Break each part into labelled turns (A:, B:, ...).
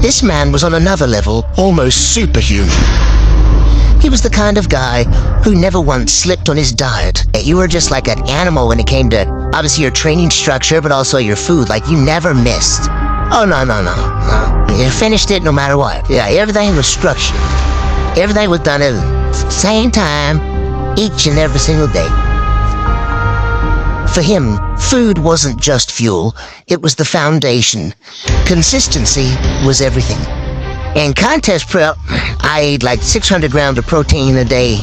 A: This man was on another level, almost superhuman. He was the kind of guy who never once slipped on his diet. You were just like an animal when it came to, obviously, your training structure, but also your food. Like, you never missed. Oh, no. You finished it no matter what. Yeah, everything was structured. Everything was done at the same time, each and every single day. For him, food wasn't just fuel, it was the foundation. Consistency was everything. In contest prep, I ate like 600 grams of protein a day.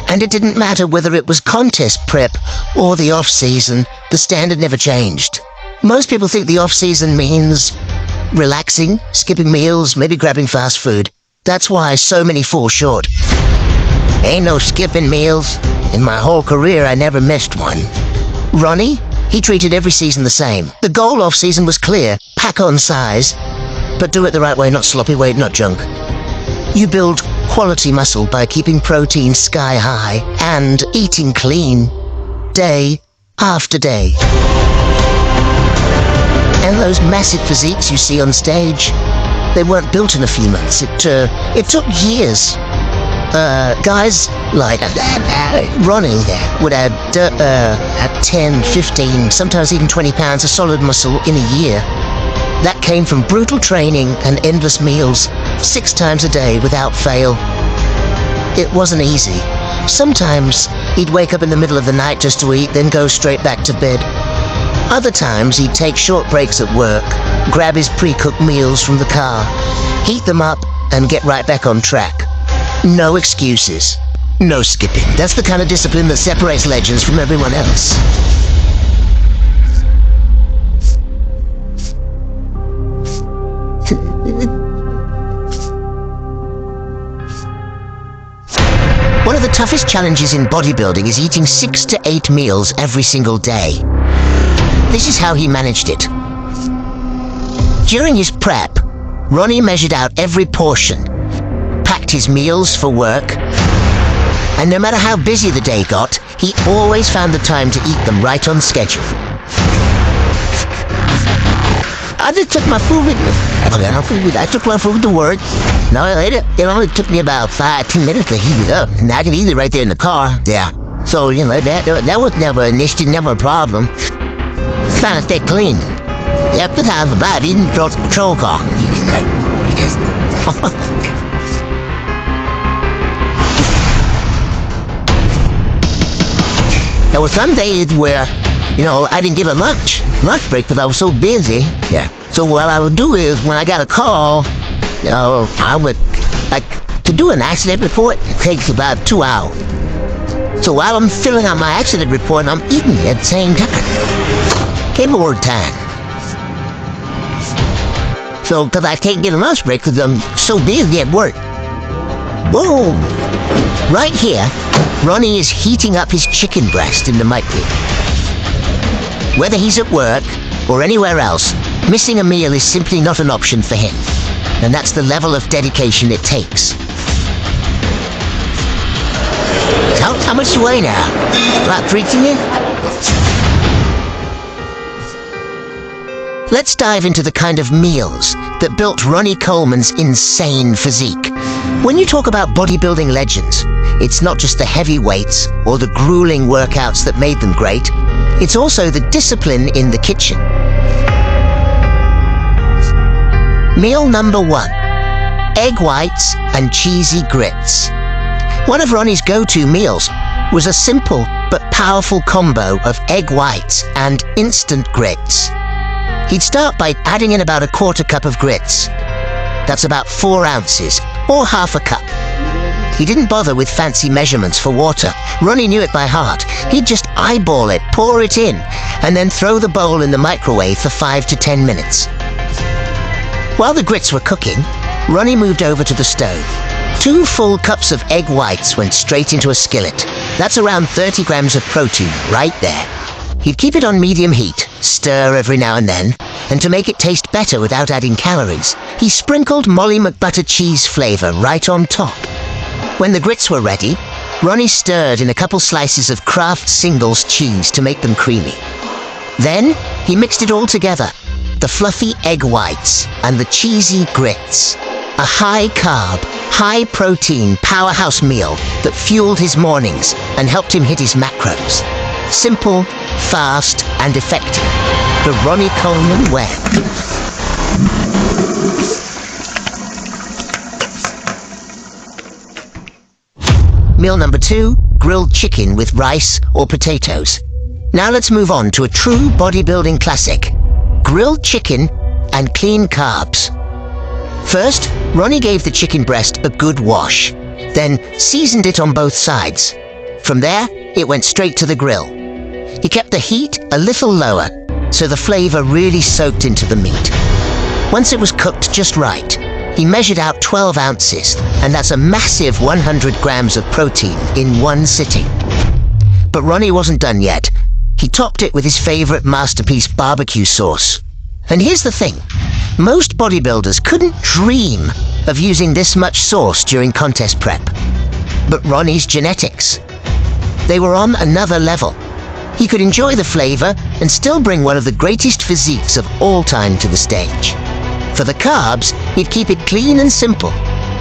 A: And it didn't matter whether it was contest prep or the off-season, the standard never changed. Most people think the off-season means relaxing, skipping meals, maybe grabbing fast food. That's why so many fall short. Ain't no skipping meals. In my whole career, I never missed one. Ronnie, he treated every season the same. The goal off-season was clear, pack on size, but do it the right way, not sloppy weight, not junk. You build quality muscle by keeping protein sky high and eating clean, day after day. And those massive physiques you see on stage, they weren't built in a few months. It took years. Guys like Ronnie would add 10, 15, sometimes even 20 pounds of solid muscle in a year. That came from brutal training and endless meals, 6 times a day without fail. It wasn't easy. Sometimes he'd wake up in the middle of the night just to eat, then go straight back to bed. Other times he'd take short breaks at work, grab his pre-cooked meals from the car, heat them up, and get right back on track. No excuses. No skipping. That's the kind of discipline that separates legends from everyone else. One of the toughest challenges in bodybuilding is eating 6 to 8 meals every single day. This is how he managed it. During his prep, Ronnie measured out every portion, packed his meals for work, and no matter how busy the day got, he always found the time to eat them right on schedule. I just took my food with me. I took my food to work. Now I ate it. It only took me about 5-10 minutes to heat it up, and I could eat it right there in the car. Yeah. So, you know, that was never an issue, never a problem. Trying to stay clean. Yep, the times are bad. Eating the patrol car. There were some days where, you know, I didn't get a lunch break because I was so busy. Yeah. So what I would do is when I got a call, you know, I would, like, to do an accident report, it takes about 2 hours. So while I'm filling out my accident report, I'm eating at the same time. Paperwork time. So, because I can't get a lunch break because I'm so busy at work. Boom! Right here, Ronnie is heating up his chicken breast in the microwave. Whether he's at work or anywhere else, missing a meal is simply not an option for him. And that's the level of dedication it takes. How much do you weigh now? About 3 kilos? Let's dive into the kind of meals that built Ronnie Coleman's insane physique. When you talk about bodybuilding legends, it's not just the heavy weights or the grueling workouts that made them great, it's also the discipline in the kitchen. Meal number 1, egg whites and cheesy grits. One of Ronnie's go-to meals was a simple but powerful combo of egg whites and instant grits. He'd start by adding in about a 1/4 cup of grits. That's about 4 ounces, or half a cup. He didn't bother with fancy measurements for water. Ronnie knew it by heart. He'd just eyeball it, pour it in, and then throw the bowl in the microwave for 5 to 10 minutes. While the grits were cooking, Ronnie moved over to the stove. 2 full cups of egg whites went straight into a skillet. That's around 30 grams of protein right there. He'd keep it on medium heat, stir every now and then, and to make it taste better without adding calories, he sprinkled Molly McButter cheese flavor right on top. When the grits were ready, Ronnie stirred in a couple slices of Kraft Singles cheese to make them creamy. Then he mixed it all together, the fluffy egg whites and the cheesy grits. A high-carb, high-protein powerhouse meal that fueled his mornings and helped him hit his macros. Simple, fast, and effective. The Ronnie Coleman way. Meal number 2, grilled chicken with rice or potatoes. Now let's move on to a true bodybuilding classic, grilled chicken and clean carbs. First, Ronnie gave the chicken breast a good wash, then seasoned it on both sides. From there, it went straight to the grill. He kept the heat a little lower, so the flavor really soaked into the meat. Once it was cooked just right, he measured out 12 ounces, and that's a massive 100 grams of protein in one sitting. But Ronnie wasn't done yet. He topped it with his favorite masterpiece barbecue sauce. And here's the thing, most bodybuilders couldn't dream of using this much sauce during contest prep. But Ronnie's genetics, they were on another level. He could enjoy the flavor and still bring one of the greatest physiques of all time to the stage. For the carbs, he'd keep it clean and simple.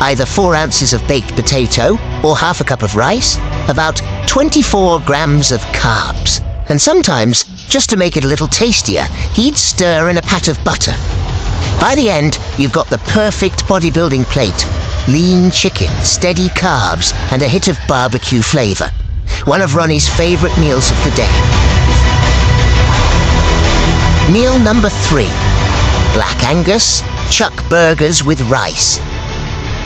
A: Either 4 ounces of baked potato or half a cup of rice, about 24 grams of carbs. And sometimes, just to make it a little tastier, he'd stir in a pat of butter. By the end, you've got the perfect bodybuilding plate. Lean chicken, steady carbs, and a hit of barbecue flavor. One of Ronnie's favorite meals of the day. Meal number 3, Black Angus chuck burgers with rice.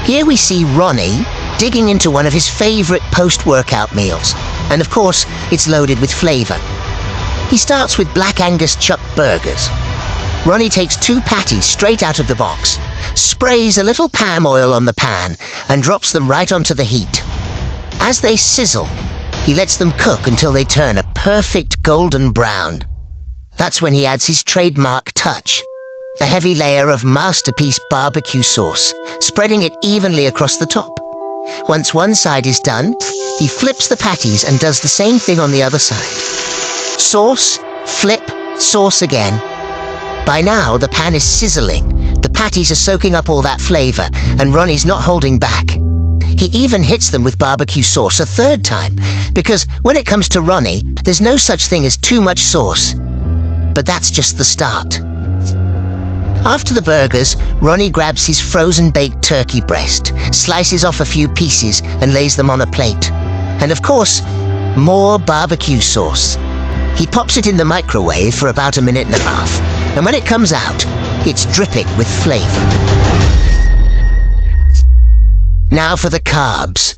A: Here we see Ronnie digging into one of his favorite post-workout meals. And of course, it's loaded with flavor. He starts with Black Angus chuck burgers. Ronnie takes 2 patties straight out of the box, sprays a little palm oil on the pan, and drops them right onto the heat. As they sizzle, he lets them cook until they turn a perfect golden brown. That's when he adds his trademark touch, a heavy layer of masterpiece barbecue sauce, spreading it evenly across the top. Once one side is done, he flips the patties and does the same thing on the other side. Sauce, flip, sauce again. By now, the pan is sizzling. The patties are soaking up all that flavor, and Ronnie's not holding back. He even hits them with barbecue sauce a 3rd time, because when it comes to Ronnie, there's no such thing as too much sauce. But that's just the start. After the burgers, Ronnie grabs his frozen baked turkey breast, slices off a few pieces, and lays them on a plate. And of course, more barbecue sauce. He pops it in the microwave for about 1.5 minutes, and when it comes out, it's dripping with flavor. Now for the carbs.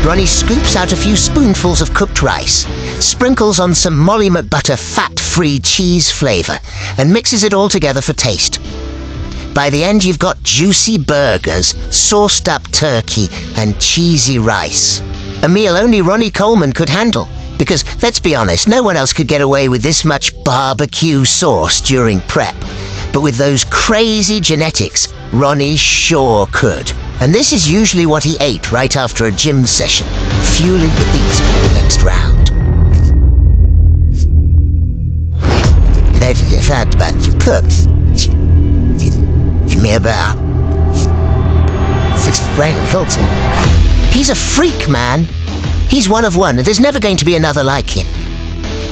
A: Ronnie scoops out a few spoonfuls of cooked rice, sprinkles on some Molly McButter fat-free cheese flavor, and mixes it all together for taste. By the end, you've got juicy burgers, sauced-up turkey, and cheesy rice. A meal only Ronnie Coleman could handle, because, let's be honest, no one else could get away with this much barbecue sauce during prep. But with those crazy genetics, Ronnie sure could. And this is usually what he ate right after a gym session, fueling the beats for the next round. That's the fact about the cooks. Me about 6 grand Hilton. He's a freak, man. He's one of one, and there's never going to be another like him.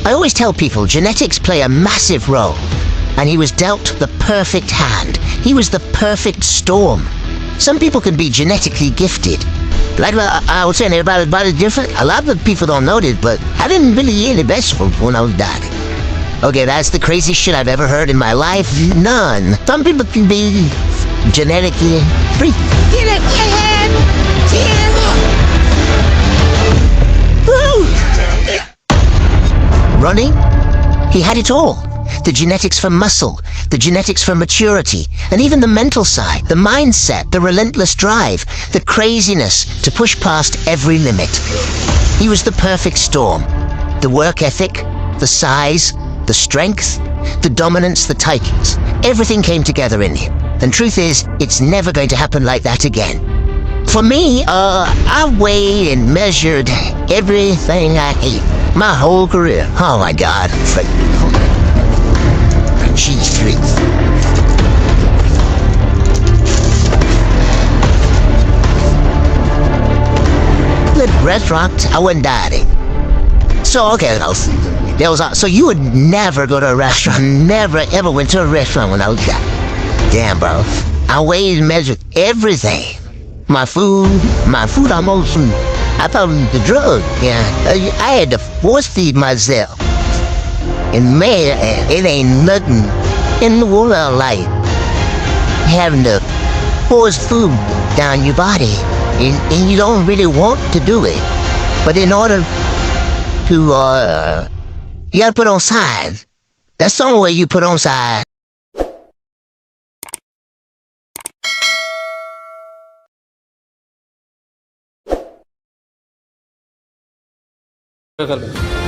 A: I always tell people genetics play a massive role, and he was dealt the perfect hand. He was the perfect storm. Some people can be genetically gifted. Like I was saying, everybody's different. A lot of people don't know this, but I didn't really hear the best from when I was dying. Okay, that's the craziest shit I've ever heard in my life. None. Some people can be genetically free. Ronnie, he had it all. The genetics for muscle, the genetics for maturity, and even the mental side, the mindset, the relentless drive, the craziness to push past every limit. He was the perfect storm. The work ethic, the size, the strength, the dominance, the titles. Everything came together in him. And truth is, it's never going to happen like that again. For me, I weighed and measured everything I ate. My whole career. Oh my God. Cheese streets. The restaurant, I wasn't dieting. So, okay, so you would never go to a restaurant, never ever went to a restaurant when I was young. Damn, bro. I weighed and measured everything. My food almost, I thought it was the drug, yeah. I had to force feed myself. And man, it ain't nothing in the world like having to force food down your body. And you don't really want to do it. But in order to, you gotta put on size. That's the only way you put on size.
B: कर